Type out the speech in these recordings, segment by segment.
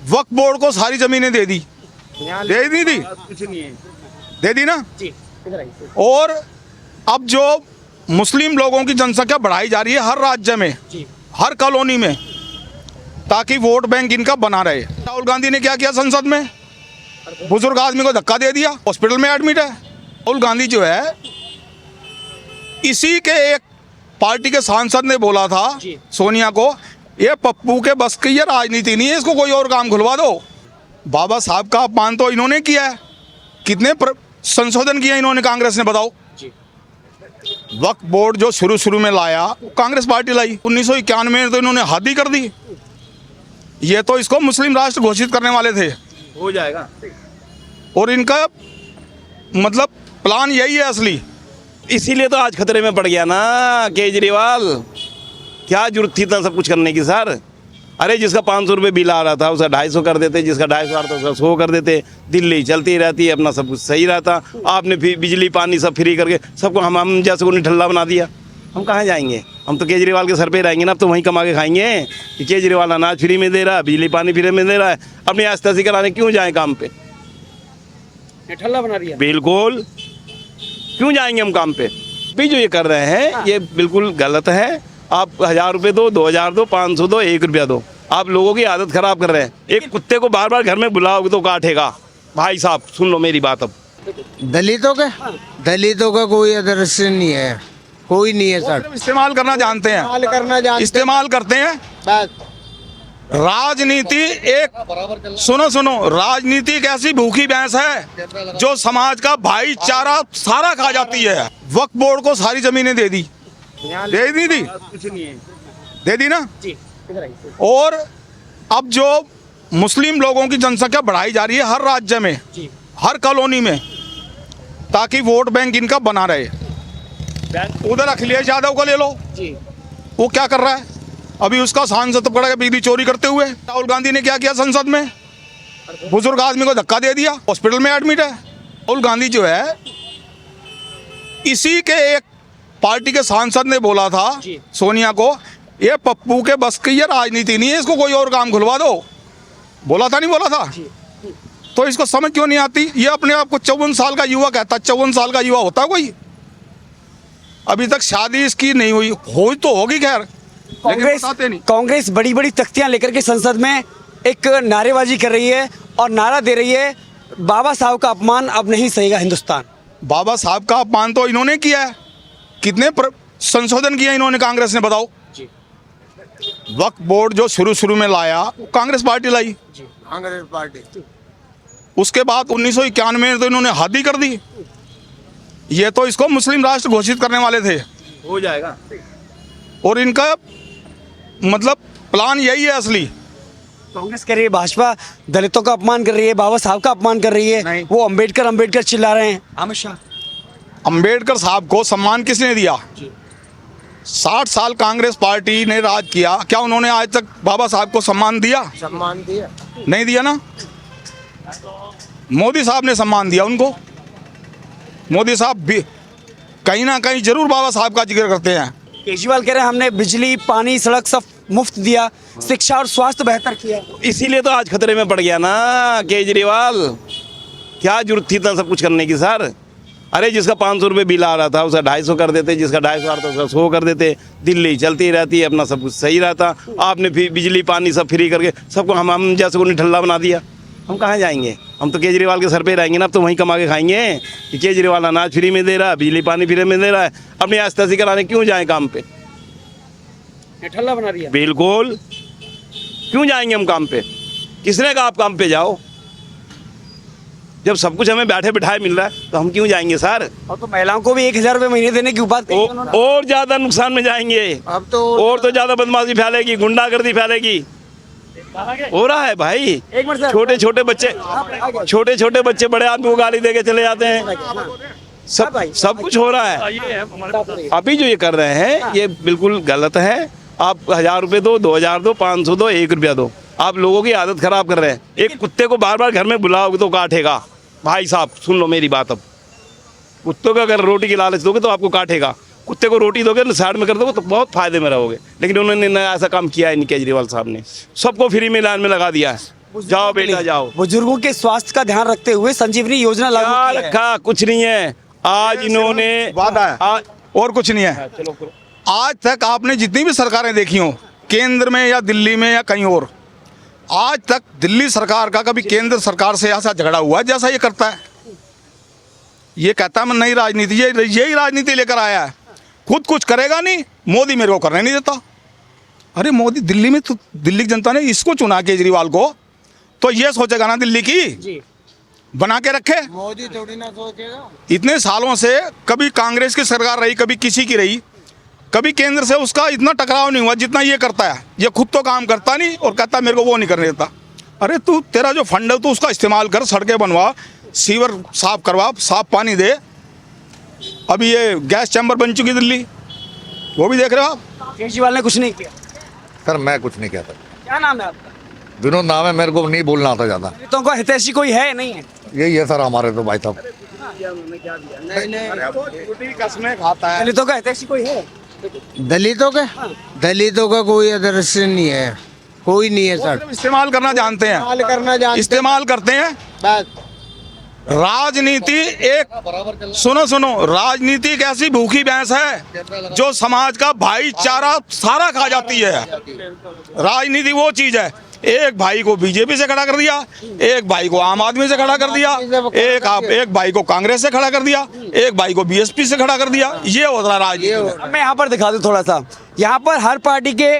वक्फ board को सारी जमीनें दे दी, दे दी थी, कुछ नहीं है दे दी ना। जी, इधर आइए। और अब जो मुस्लिम लोगों की जनसंख्या बढ़ाई जा रही है हर राज्य में, जी, हर कॉलोनी में, ताकि वोट बैंक इनका बना रहे। राहुल गांधी ने क्या किया संसद में, बुजुर्ग आदमी को धक्का दे दिया, हॉस्पिटल में एडमिट है। राहुल गांधी जो है, इसी के एक पार्टी के सांसद ने बोला था जी। सोनिया को, ये पप्पू के बस की ये राजनीति नहीं है, इसको कोई और काम खुलवा दो। बाबा साहब का अपमान तो इन्होंने किया है, कितने संशोधन किया इन्होंने, कांग्रेस ने, बताओ। जी। वक्फ बोर्ड जो शुरू में लाया वो कांग्रेस पार्टी लाई, 1991 में तो इन्होंने हद ही कर दी। ये तो इसको मुस्लिम राष्ट्र घोषित करने वाले थे, हो जाएगा। और इनका मतलब प्लान यही है असली। इसीलिए तो आज खतरे में पड़ गया ना केजरीवाल। क्या जरूरत थी इतना सब कुछ करने की सर? अरे जिसका 500 रुपये बिल आ रहा था उसका 250 कर देते, जिसका 250 आ रहा था उसका 100 कर देते, दिल्ली चलती रहती है, अपना सब कुछ सही रहता। आपने बिजली पानी सब फ्री करके सबको हम जैसे को निठल्ला बना दिया। हम कहाँ जाएंगे? हम तो केजरीवाल के सर पे रहेंगे ना, अब तो वहीं कमा के खाएंगे कि केजरीवाल अनाज फ्री में दे रहा है, बिजली पानी फ्री में दे रहा है, अपनी आस्था कराने क्यों जाए काम पे? ठल्ला बना दिया। बिल्कुल, क्यों जाएंगे हम काम पे? भी जो ये कर रहे हैं ये बिल्कुल गलत है। आप 1000 रुपये दो, 2000 दो, 500 दो, 1 रुपया दो, आप लोगों की आदत खराब कर रहे हैं। एक कुत्ते को बार बार घर में बुलाओगे तो काटेगा। भाई साहब सुन लो मेरी बात। अब दलितों का कोई अदर्शन नहीं है, कोई नहीं है सर। इस्तेमाल करना जानते हैं, इस्तेमाल करते हैं बस। राजनीति एक सुनो, राजनीति एक ऐसी भूखी भैंस है जो समाज का भाईचारा सारा खा जाती है। वक्फ बोर्ड को सारी जमीनें दे दी, दे दी थी, कुछ नहीं है। दे दी ना। जी, इधर आइए। और अब जो मुस्लिम लोगों की जनसंख्या बढ़ाई जा रही है हर राज्य में, जी। हर कॉलोनी में, ताकि वोट बैंक इनका बना रहे। उधर अखिलेश यादव को ले लो, जी। वो क्या कर रहा है, अभी उसका सांसद पकड़ा है बिजली चोरी करते हुए। राहुल गांधी ने क्या किया संसद में, बुजुर्ग आदमी को धक्का दे दिया, हॉस्पिटल में एडमिट है। राहुल गांधी जो है, इसी के एक पार्टी के सांसद ने बोला था जी। सोनिया को, ये पप्पू के बस की ये राजनीति नहीं है, इसको कोई और काम खुलवा दो। बोला था, नहीं बोला था? तो इसको समझ क्यों नहीं आती? ये अपने आप को 54 साल का युवा कहता है। 54 साल का युवा होता कोई? अभी तक शादी इसकी नहीं हुई तो होगी खैर, कांग्रेस बड़ी बड़ी तख्तियां लेकर के संसद में एक नारेबाजी कर रही है और नारा दे रही है, बाबा साहब का अपमान अब नहीं सहेगा हिंदुस्तान। बाबा साहब का अपमान तो इन्होंने किया है, कितने संशोधन किए इन्होंने, कांग्रेस ने, बताओ। जी। वक्फ बोर्ड जो शुरू में लाया वो कांग्रेस पार्टी लाई, कांग्रेस पार्टी। उसके बाद 1991 में तो इन्होंने हद ही कर दी। ये तो इसको मुस्लिम राष्ट्र घोषित करने वाले थे, हो जाएगा। और इनका मतलब प्लान यही है असली। कांग्रेस कह रही है भाजपा दलितों का अपमान कर रही है, बाबा साहब का अपमान कर रही है, वो अंबेडकर चिल्ला रहे हैं। अमित शाह, अंबेडकर साहब को सम्मान किसने दिया? 60 साल कांग्रेस पार्टी ने राज किया, क्या उन्होंने आज तक बाबा साहब को सम्मान दिया? सम्मान दिया नहीं दिया ना। मोदी साहब ने सम्मान दिया उनको। मोदी साहब भी कहीं ना कहीं जरूर बाबा साहब का जिक्र करते हैं। केजरीवाल कह रहे हैं हमने बिजली पानी सड़क सब मुफ्त दिया, शिक्षा और स्वास्थ्य बेहतर किया। इसीलिए तो आज खतरे में पड़ गया ना केजरीवाल। क्या जरूरत थी इतना सब कुछ करने की सर? अरे जिसका 500 रुपये बिल आ रहा था उसका 250 कर देते, जिसका 250 आ रहा था उसका 100 कर देते, दिल्ली चलती रहती है, अपना सब कुछ सही रहता। आपने बिजली पानी सब फ्री करके सबको हम जैसे को निठल्ला बना दिया। हम कहाँ जाएंगे? हम तो केजरीवाल के सर पे रहेंगे ना, अब तो वहीं कमा के खाएंगे कि केजरीवाल अनाज फ्री में दे रहा है, बिजली पानी फ्री में दे रहा है, अपनी आस्था कराने क्यों जाए काम पे? ठल्ला बना दिया। बिल्कुल, क्यों जाएंगे हम काम पे? किसने कहा आप काम पे जाओ? जब सब कुछ हमें बैठे बिठाए मिल रहा है तो हम क्यों जाएंगे सर? और तो महिलाओं को भी 1000 रुपये महीने देने की बात कही उन्होंने। और ज्यादा नुकसान में जाएंगे, अब तो और तो ज्यादा बदमाशी फैलेगी, गुंडागर्दी फैलेगी। हो रहा है भाई। एक मिनट सर, छोटे छोटे बच्चे बड़े आदमी को गाली दे के चले जाते हैं। सब कुछ हो रहा है। अभी जो ये कर रहे हैं ये बिल्कुल गलत है। आप 1000 रुपये दो, 2000 दो, 500 दो, 1 रुपया दो, आप लोगों की आदत खराब कर रहे हैं। एक कुत्ते को बार बार घर में बुलाओगे तो काटेगा। भाई साहब सुन लो मेरी बात। अब कुत्तों को अगर रोटी की लालच दोगे तो आपको काटेगा, कुत्ते को रोटी दोगे साइड में कर दोगे तो बहुत फायदे में रहोगे। लेकिन उन्होंने ऐसा काम किया है नहीं, केजरीवाल साहब ने सबको फ्री में लाइन में लगा दिया है। जाओ बेटा जाओ। बुजुर्गों के स्वास्थ्य का ध्यान रखते हुए संजीवनी योजना लागू क्या की है। रखा? कुछ नहीं है। आज इन्होंने वादा है आज और कुछ नहीं है। आज तक आपने जितनी भी सरकारें देखी हो, केंद्र में या दिल्ली में या कहीं और, आज तक दिल्ली सरकार का कभी केंद्र सरकार से ऐसा झगड़ा हुआ है जैसा ये करता है। ये कहता है मैं नई राजनीति, यही राजनीति लेकर आया है। खुद कुछ करेगा नहीं, मोदी मेरे को करने नहीं देता। अरे मोदी दिल्ली में तो दिल्ली की जनता ने इसको चुना केजरीवाल को, तो ये सोचेगा ना दिल्ली की जी बना के रखे। मोदी थोड़ी ना सोचेगा। इतने सालों से कभी कांग्रेस की सरकार रही, कभी किसी की रही, कभी केंद्र से उसका इतना टकराव नहीं हुआ जितना ये करता है। ये खुद तो काम करता नहीं और कहता मेरे को वो नहीं करने देता। अरे तू तेरा जो फंड है तू उसका इस्तेमाल कर, सड़कें बनवा, सीवर साफ करवा, साफ पानी दे। अभी ये गैस चैम्बर बन चुकी दिल्ली, वो भी देख रहे हो आप। केजरीवाल ने कुछ नहीं किया। सर मैं कुछ नहीं कहता। क्या नाम है आपका? विनोद नाम है, मेरे को नहीं बोलना आता ज़्यादा। दलितों का हितैषी कोई है नहीं है? यही है सर हमारे तो भाई साहब। कसमें खाता है। दलितों का हितैषी कोई है? दलितों का कोई अदर्शन नहीं है, कोई नहीं है सर। इस्तेमाल करना जानते हैं, हाल करना जानते इस्तेमाल करते हैं। बस। राजनीति एक सुनो राजनीति एक ऐसी भूखी भैंस है जो समाज का भाईचारा सारा खा जाती है। राजनीति वो चीज है, एक भाई को बीजेपी से खड़ा कर दिया, एक भाई को आम आदमी से खड़ा कर दिया, एक भाई को कांग्रेस से खड़ा कर दिया, एक भाई को बीएसपी से खड़ा कर दिया। ये होता है राजनीति। अब मैं यहाँ पर दिखा दूं थोड़ा सा। यहाँ पर हर पार्टी के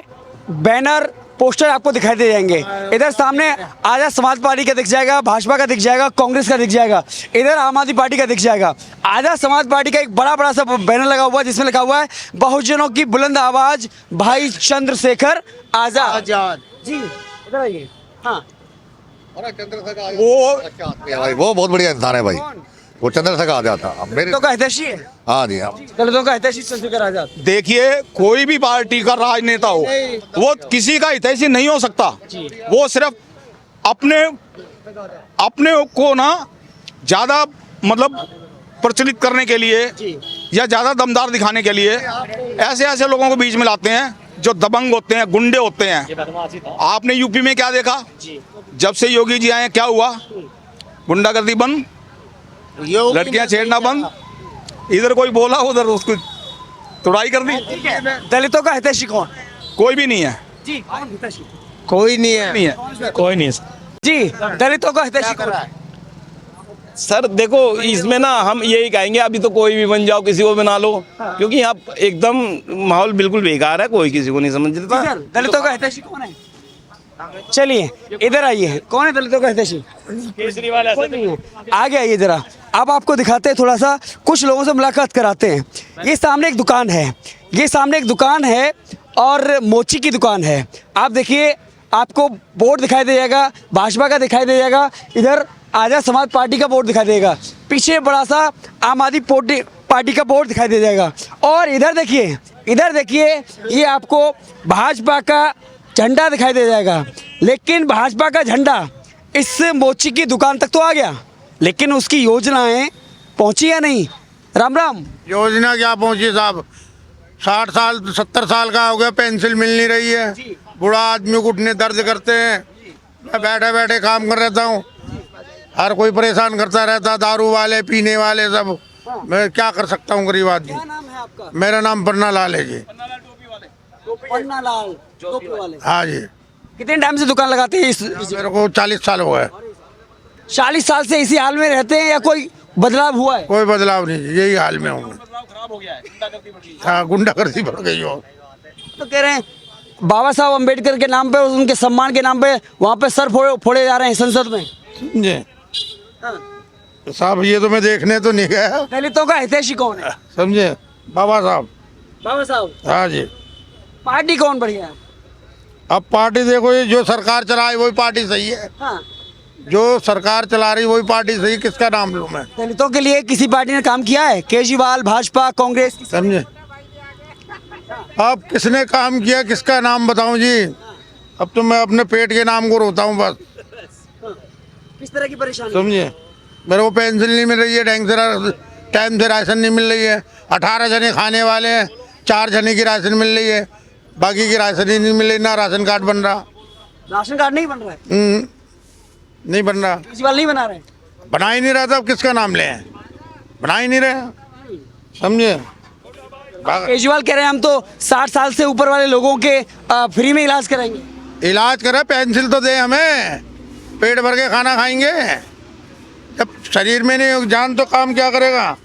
बैनर पोस्टर आपको दिखाई दे जाएंगे। इधर सामने आजाद समाज पार्टी का दिख जाएगा, भाजपा का दिख जाएगा, कांग्रेस का दिख जाएगा, इधर आम आदमी पार्टी का दिख जाएगा। आजाद समाज पार्टी का एक बड़ा सा बैनर लगा हुआ है जिसमें लिखा हुआ है बहुजनों की बुलंद आवाज भाई चंद्रशेखर आजाद। आजाद। जी इधर आइए। हाँ वो बहुत बढ़िया इंसान है भाई। वो चंद्रशेखर आजाद था। अब मेरे दलितों का हितैषी है। हाँ जी हाँ। दलितों का हितैषी चंद्रशेखर आजाद। देखिए कोई भी पार्टी का राजनेता हो वो किसी का हितैषी नहीं हो सकता। वो सिर्फ अपने को ना ज्यादा मतलब प्रचलित करने के लिए या ज्यादा दमदार दिखाने के लिए ऐसे लोगों को बीच में लाते हैं जो दबंग होते हैं, गुंडे होते हैं। आपने यूपी में क्या देखा? जब से योगी जी आए क्या हुआ? गुंडागर्दी बंद, लड़कियां छेड़ना बंद। इधर कोई बोला उधर उसको तुड़ाई कर दी। दलितों का हितैषी कौन? कोई भी नहीं है। जी कौन हितैषी? कोई नहीं है। नहीं है, कोई नहीं है। जी दलितों का हितैषी कौन है? सर देखो इसमें ना हम यही कहेंगे अभी तो कोई भी बन जाओ, किसी को बना लो, क्योंकि यहाँ एकदम माहौल बिल्कुल बेकार है, कोई किसी को नहीं समझता। सर दलितों का हितैषी कौन है? चलिए इधर आइए। कौन है दलितों का हितैषी? केजरीवाल। ऐसा नहीं है। आगे आइए जरा। अब आपको दिखाते हैं थोड़ा सा, कुछ लोगों से मुलाकात कराते हैं। ये सामने एक दुकान है, और मोची की दुकान है। आप देखिए आपको बोर्ड दिखाई दे जाएगा, भाजपा का दिखाई दे जाएगा, इधर आजाद समाज पार्टी का बोर्ड दिखाई देगा, पीछे बड़ा सा आम आदमी पार्टी का बोर्ड दिखाई दे जाएगा। और इधर देखिए ये आपको भाजपा का झंडा दिखाई दे जाएगा। लेकिन भाजपा का झंडा इस मोची की दुकान तक तो आ गया, लेकिन उसकी योजनाएं पहुंची या नहीं? राम राम। योजना क्या पहुंची साहब? 60 साल 70 साल का हो गया, पेंसिल मिल नहीं रही है। बूढ़ा आदमी को उठने दर्द करते हैं। मैं बैठे बैठे काम कर रहता हूँ, हर कोई परेशान करता रहता, दारू वाले पीने वाले सब। मैं क्या कर सकता हूँ गरीब आदमी। क्या नाम है आपका? मेरा नाम पन्ना लाल है जी। पन्ना लाल टोपी वाले। हाँ जी। कितने टाइम से दुकान लगाते हैं? मेरे को 40 साल हो गए। 40 साल से इसी हाल में रहते हैं या कोई बदलाव हुआ है? कोई बदलाव नहीं, यही हाल में हूँ। हाँ गुंडागर्दी बढ़ गई हो। तो कह रहे हैं बाबा साहब अम्बेडकर के नाम पे, उनके सम्मान के नाम पे वहाँ पे सर फोड़े जा रहे हैं संसद में। समझे साहब, ये तो मैं देखने तो नहीं गया। दलितों का हितैषी कौन है? समझे बाबा साहब। बाबा साहब। हाँ जी। पार्टी कौन बढ़िया है? अब पार्टी देखो, ये जो सरकार चला रही वही पार्टी सही है। हाँ। जो सरकार चला रही वही पार्टी सही। किसका नाम लूं मैं? दलितों के लिए किसी पार्टी ने काम किया है? केजरीवाल, भाजपा, कांग्रेस? समझे अब किसने काम किया, किसका नाम बताऊं जी? अब तो मैं अपने पेट के नाम को रोता हूँ बस। किस तरह की परेशानी? समझे मेरे को पेंसिल नहीं मिल रही है, ढंग से टाइम से राशन नहीं मिल रही है। 18 जने खाने वाले हैं, 4 जने की राशन मिल रही है, बाकी की राशन ही नहीं मिल रही, ना राशन कार्ड बन रहा। राशन कार्ड नहीं बन रहा है? नहीं बन रहा, केजरीवाल नहीं बना रहे? बना ही नहीं रहा था, अब किसका नाम लें, बना ही नहीं रहे, समझे। केजरीवाल कह रहे हैं हम तो 60 साल से ऊपर वाले लोगों के फ्री में इलाज कराएंगे। इलाज करे, पेंसिल तो दे हमें, पेट भर के खाना खाएंगे, जब शरीर में नहीं होगी जान तो काम क्या करेगा।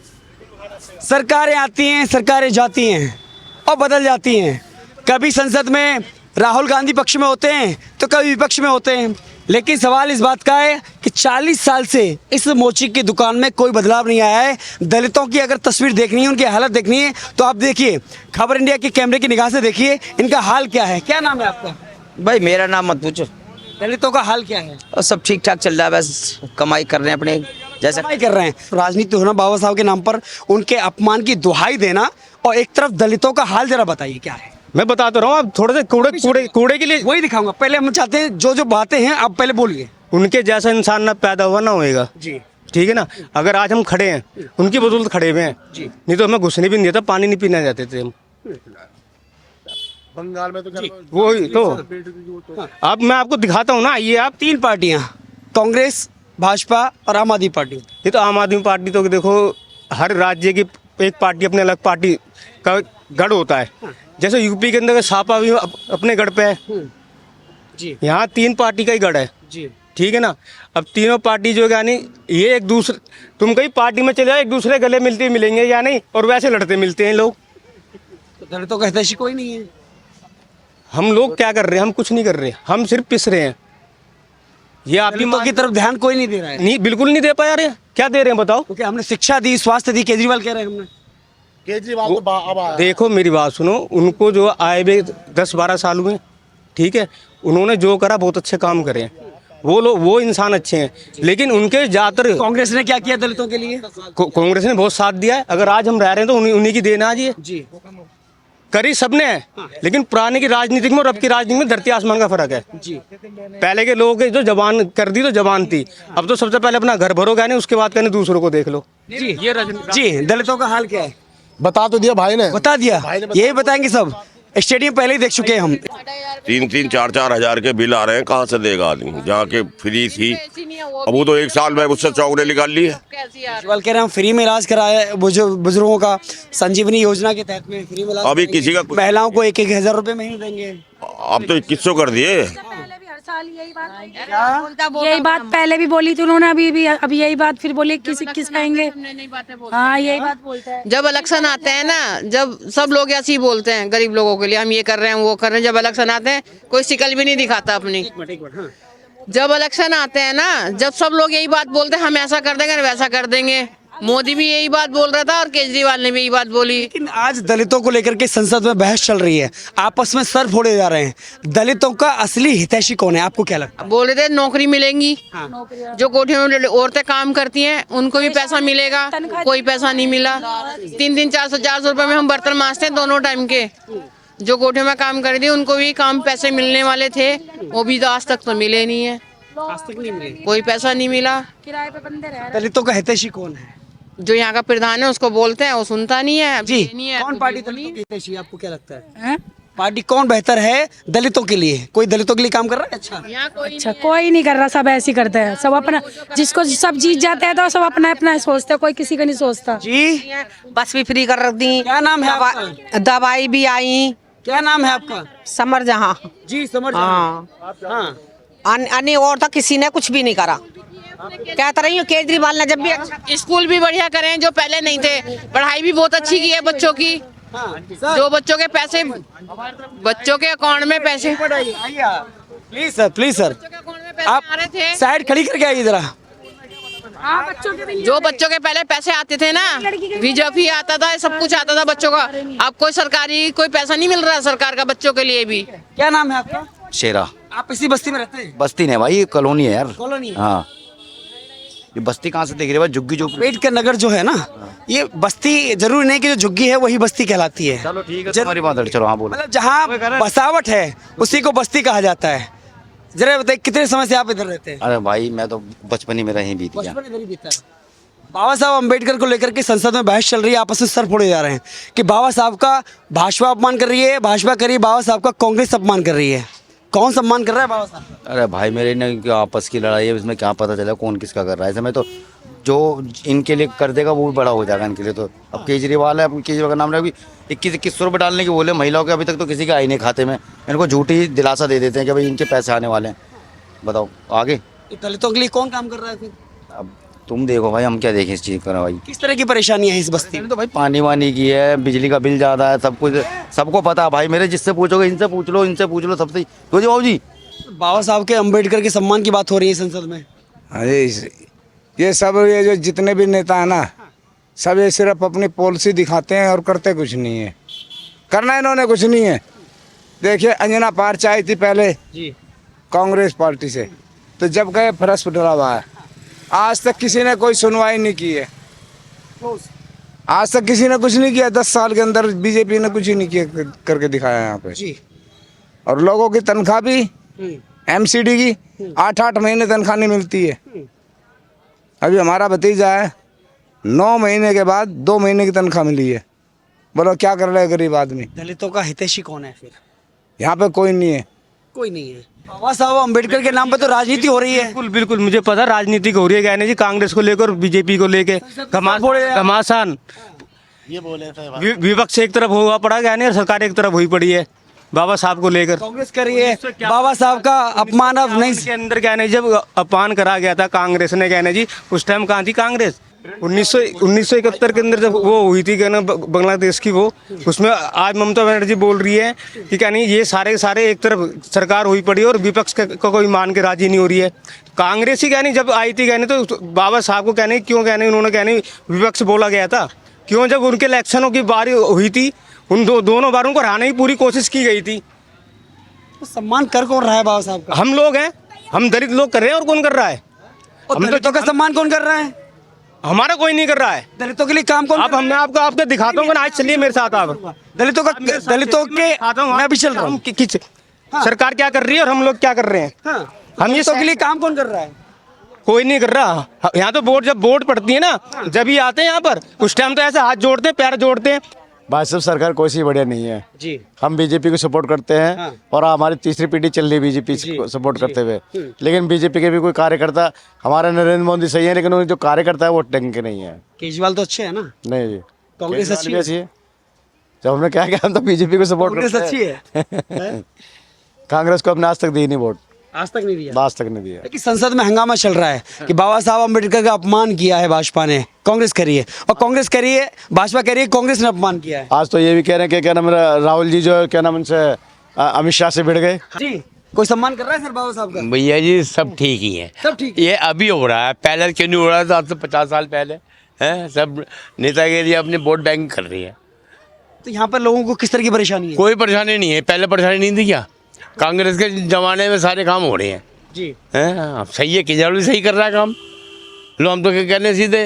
सरकारें आती हैं, सरकारें जाती हैं और बदल जाती हैं। कभी संसद में राहुल गांधी पक्ष में होते हैं तो कभी विपक्ष में होते हैं, लेकिन सवाल इस बात का है कि 40 साल से इस मोची की दुकान में कोई बदलाव नहीं आया है। दलितों की अगर तस्वीर देखनी है, उनकी हालत देखनी है, तो आप देखिए, खबर इंडिया के कैमरे की निगाह से देखिए इनका हाल क्या है। क्या नाम है आपका? भाई मेरा नाम मत पूछो, दलितों का हाल क्या है? और सब ठीक ठाक चल रहा है, बस कमाई कर रहे हैं अपने जैसे। कमाई कर रहे हैं, राजनीति होना बाबा साहब के नाम पर उनके अपमान की दुहाई देना, और एक तरफ दलितों का हाल जरा बताइए क्या है। मैं बता तो रहा हूँ, आप थोड़े से कूड़े के लिए वही दिखाऊंगा, पहले हम चाहते हैं जो बातें हैं आप पहले बोलिए। उनके जैसा इंसान ना पैदा हुआ ना होएगा जी, ठीक है ना। अगर आज हम खड़े हैं, उनकी बदौलत खड़े हुए हैं जी। नहीं तो हमें घुसने भी नहीं देता, पानी नहीं पीने जाते थे हम। बंगाल में तो वही तो अब मैं आपको दिखाता हूँ ना, ये आप 3 पार्टियां, कांग्रेस, भाजपा और आम आदमी पार्टी। ये तो आम आदमी पार्टी तो देखो, हर राज्य की एक पार्टी अपने अलग पार्टी का गढ़ होता है। जैसे यूपी के अंदर का सापा भी अपने गढ़ पे है, जी यहाँ 3 पार्टी का ही गढ़ है, जी। ठीक है ना। अब तीनों पार्टी जो है यानी ये एक दूसरे, तुम कहीं पार्टी में चले जाओ, एक दूसरे गले मिलते मिलेंगे या नहीं, और वैसे लड़ते मिलते हैं लोग। तो दलितों का हितैषी कोई नहीं है। हम लोग क्या कर रहे हैं? हम कुछ नहीं कर रहे, हम सिर्फ पिस रहे हैं। ये आपकी दलितों की तरफ ध्यान कोई नहीं दे रहा है, नहीं, बिल्कुल नहीं दे पाया। रहे क्या दे रहे हैं बताओ? क्योंकि हमने शिक्षा दी, स्वास्थ्य दी, केजरीवाल कह रहे हैं हमने। केजरीवाल तो अब आया। देखो मेरी बात सुनो, उनको जो आए हुए 10-12 साल हुए, ठीक है, उन्होंने जो करा बहुत अच्छे काम करे हैं, वो लोग, वो इंसान अच्छे हैं, लेकिन उनके ज्यादातर कांग्रेस ने क्या किया दलितों के लिए? कांग्रेस ने बहुत साथ दिया है। अगर आज हम रह रहे हैं तो उन्हीं की देन आज ये जी, करी सबने है, लेकिन पुराने की राजनीति में और अब की राजनीति में धरती आसमान का फर्क है। जी। पहले के लोगों के जो जबान कर दी तो जबान थी, अब तो सबसे पहले अपना घर भरो कहने, उसके बाद कहने दूसरों को देख लो। जी, ये जी, दलितों का हाल क्या है? बता तो दिया भाई ने, बता दिया, यही बताएंगे सब। स्टेडियम पहले ही देख चुके हैं हम। 3-3, 4-4 हजार के बिल आ रहे हैं, कहाँ से देगा आदमी? जहाँ के फ्री थी, अब वो तो 1 साल में उससे चौगुने निकाल ली है। केजरीवाल कह रहे हैं हम फ्री में इलाज कराया बुजुर्गों का, संजीवनी योजना के तहत में फ्री में इलाज। अभी किसी का महिलाओं को 1-1 हजार रुपए महीने देंगे। अब तो 2100 कर दिए। यही बात पहले भी बोली थी उन्होंने, अभी यही बात फिर बोली, किस कहेंगे। हाँ, यही बात बोलते हैं। जब इलेक्शन आते हैं ना, जब सब लोग ऐसे ही बोलते हैं, गरीब लोगों के लिए हम ये कर रहे हैं, वो कर रहे हैं। जब इलेक्शन आते हैं कोई शिकल भी नहीं दिखाता अपनी। जब इलेक्शन आते हैं ना, जब सब लोग यही बात बोलते हैं, हम ऐसा कर देंगे, वैसा कर देंगे। मोदी भी यही बात बोल रहा था और केजरीवाल ने भी यही बात बोली। लेकिन आज दलितों को लेकर के संसद में बहस चल रही है, आपस में सर फोड़े जा रहे हैं। दलितों का असली हितैषी कौन है, आपको क्या लगता है? बोल रहे थे नौकरी मिलेंगी, जो कोठियों में औरतें काम करती हैं उनको भी पैसा मिलेगा, कोई पैसा नहीं मिला। 3-3, 400 रुपए में हम बर्तन मांजते हैं दोनों टाइम के। जो कोठियों में काम कर दी उनको भी काम पैसे मिलने वाले थे, वो भी आज तक तो मिले नहीं है, आज तक नहीं मिले, कोई पैसा नहीं मिला। किराए पे बंदे रह रहे हैं। दलितों का हितैषी कौन है? जो यहाँ का प्रधान है उसको बोलते हैं, वो सुनता नहीं है। जी, नहीं है, कौन पार्टी दलितों की हितैषी, आपको क्या लगता है? पार्टी कौन बेहतर है दलितों के लिए? कोई दलितों के लिए काम कर रहा है? अच्छा, कोई नहीं कर रहा, सब ऐसे ही करते हैं। सब अपना, जिसको सब जीत जाते हैं तो सब अपना अपना सोचते हैं, कोई किसी का नहीं सोचता। जी, बस भी फ्री कर दी, क्या नाम है आपका? दवाई भी आई। क्या नाम है आपका? समर जहाँ। जी, समझ। हाँ, अन्य और तो किसी ने कुछ भी नहीं करा। कहता रही हूँ केजरीवाल ने जब भी अच्छा स्कूल भी बढ़िया करें, जो पहले नहीं थे। पढ़ाई भी बहुत अच्छी की है बच्चों की, जो बच्चों के पैसे, बच्चों के अकाउंट में पैसे, प्लीज सर, प्लीज सर, आप आ रहे थे। साइड खड़ी करके आइए जरा। जो बच्चों के पहले पैसे आते थे ना, बीजेपी आता था, सब कुछ आता था बच्चों का। अब कोई सरकारी कोई पैसा नहीं मिल रहा है सरकार का बच्चों के लिए भी। क्या नाम है आपका? शेरा। आप इसी बस्ती में रहते हैं? बस्ती नहीं भाई, ये कॉलोनी है यार। कॉलोनी? हाँ, ये बस्ती कहाँ से दिख रही है भाई? झुग्गी जो अम्बेडकर नगर जो है ना, ये बस्ती जरूरी नहीं कि जो झुग्गी है वही बस्ती कहलाती है। चलो ठीक है, तुम्हारी बात है, चलो हाँ बोलो। मतलब जहाँ बसावट है उसी को बस्ती कहा जाता है। जरा बताइए कितने समय से आप इधर रहते हैं? अरे भाई मैं तो बचपन ही में रही बीत गया। बचपन इधर ही बीता है। बाबा साहब अम्बेडकर को लेकर के संसद में बहस चल रही है, आपस में सर फोड़े जा रहे हैं कि बाबा साहब का भाजपा अपमान कर रही है, भाजपा कर रही है, बाबा साहब का कांग्रेस अपमान कर रही है। कौन सम्मान कर रहा है बाबा साहब का? अरे भाई मेरे ने क्या आपस की लड़ाई है, इसमें क्या पता चला कौन किसका कर रहा है। समय तो जो इनके लिए कर देगा वो भी बड़ा हो जाएगा इनके लिए। तो अब केजरीवाल है, अब केजरीवाल का नाम अभी 21-21 रुपये डालने की बोले महिलाओं के, अभी तक तो किसी के आई नहीं खाते में। इनको झूठी दिलासा दे देते हैं कि भाई इनके पैसे आने वाले हैं। बताओ आगे दलितों के लिए कौन काम कर रहा है फिर? अब तुम देखो भाई, हम क्या देखें इस चीज़ पर भाई। किस तरह की परेशानियां हैं इस बस्ती में? तो भाई पानी वानी की है, बिजली का बिल ज़्यादा है, सब कुछ सबको पता है भाई। मेरे जिससे पूछोगे इनसे पूछ लो, इनसे पूछ लो, सबसे। तो जी बाबू जी, बाबा साहब के अम्बेडकर के सम्मान की बात हो रही है संसद में। अरे ये सब ये जो जितने भी नेता है ना, सब ये सिर्फ अपनी पॉलिसी दिखाते हैं और करते कुछ नहीं है। करना इन्होंने कुछ नहीं है। देखिए अंजना पार्च आई थी पहले जी कांग्रेस पार्टी से, तो जब गए फरस डला हुआ है। आज तक किसी ने कोई सुनवाई नहीं की है। आज तक किसी ने कुछ नहीं किया। 10 साल के अंदर बीजेपी ने कुछ ही नहीं किया करके दिखाया यहाँ पे। जी और लोगों की तनख्वाह भी एमसीडी की 8-8 महीने तनख्वाह नहीं मिलती है। अभी हमारा भतीजा है, 9 महीने के बाद 2 महीने की तनख्वाह मिली है। बोलो क्या कर रहे हैं गरीब आदमी? दलितों का हितैषी कौन है फिर? यहाँ पे कोई नहीं है। कोई नहीं है। बाबा साहब अम्बेडकर के नाम पे तो राजनीति हो रही है। बिल्कुल बिल्कुल मुझे पता राजनीति हो रही है कहने जी, कांग्रेस को लेकर बीजेपी को लेकर घमासान विपक्ष एक तरफ हुआ पड़ा कहने और सरकार एक तरफ हुई पड़ी है बाबा साहब को लेकर। कांग्रेस कर रही है बाबा साहब का अपमान। अब नहीं के अंदर कहने जब अपमान करा गया था कांग्रेस ने कहने जी, उस टाइम कहाँ थी कांग्रेस? 1971 के अंदर जब वो हुई थी कहना बांग्लादेश की, वो उसमें आज ममता बनर्जी बोल रही है कि क्या नहीं ये सारे सारे एक तरफ सरकार हुई पड़ी और विपक्ष का कोई मान के राजी नहीं हो रही है। कांग्रेस ही कहनी जब आई थी कहने तो बाबा साहब को कहने क्यों कहने उन्होंने कहने विपक्ष बोला गया था क्यों? जब उनके इलेक्शनों की बारी हुई थी उन दोनों बारों को हराने की पूरी कोशिश की गई थी। तो सम्मान कर कौन रहा है बाबा साहब का? हम लोग हैं, हम दलित लोग कर रहे हैं और कौन कर रहा है? और दलितों का सम्मान कौन कर रहा है? हमारा कोई नहीं कर रहा है। दलितों के लिए काम कौन? अब हमने आपको दिखाता हूँ, आज चलिए मेरे साथ। आप दलितों के मैं भी चल रहा हूँ। सरकार क्या कर रही है और हम लोग क्या कर रहे हैं? हम ये के लिए काम कौन कर रहा है? कोई नहीं कर रहा। यहाँ तो जब वोट पड़ती है ना, जब ही आते हैं यहाँ पर, उस टाइम तो ऐसे हाथ जोड़ते हैं, पैर जोड़ते हैं। भाजपा सरकार कोई सी बढ़िया नहीं है जी। हम बीजेपी को सपोर्ट करते हैं और हमारी तीसरी पीढ़ी चल रही है बीजेपी को सपोर्ट करते हुए। लेकिन बीजेपी के भी कोई कार्यकर्ता, हमारा नरेंद्र मोदी सही है लेकिन जो कार्यकर्ता है वो ढंग के नहीं है। केजरीवाल तो अच्छे है ना? नहीं जी, कांग्रेस अच्छी है। जब हमने क्या किया हम तो बीजेपी को सपोर्ट कांग्रेस करते अच्छी हैं। है। कांग्रेस को हमने आज तक दी नहीं वोट, आज तक नहीं दिया। आज तक नहीं दिया। लेकिन संसद में हंगामा चल रहा है कि बाबा साहब अम्बेडकर का अपमान किया है भाजपा ने, कांग्रेस करी है। और कांग्रेस करी है, भाजपा कह रही है कांग्रेस ने अपमान किया है। आज तो ये भी कह रहे हैं कि क्या नाम राहुल जी जो है क्या नाम उनसे अमित शाह से भिड़ गए। जी कोई सम्मान कर रहा है सर बाबा साहब का? भैया जी सब ठीक ही है, सब ठीक। ये अभी हो रहा है, पहले क्यों नहीं हो रहा था? आज से 50 साल पहले है। सब नेतागिरी अपने वोट बैंक कर रही है। तो यहाँ पर लोगों को किस तरह की परेशानी है? कोई परेशानी नहीं है, पहले परेशानी नहीं थी क्या? कांग्रेस के जमाने में सारे काम हो रहे हैं जी। हैं। सही है, केजरीवाल भी सही कर रहा है काम। लो हम तो क्या कहने सीधे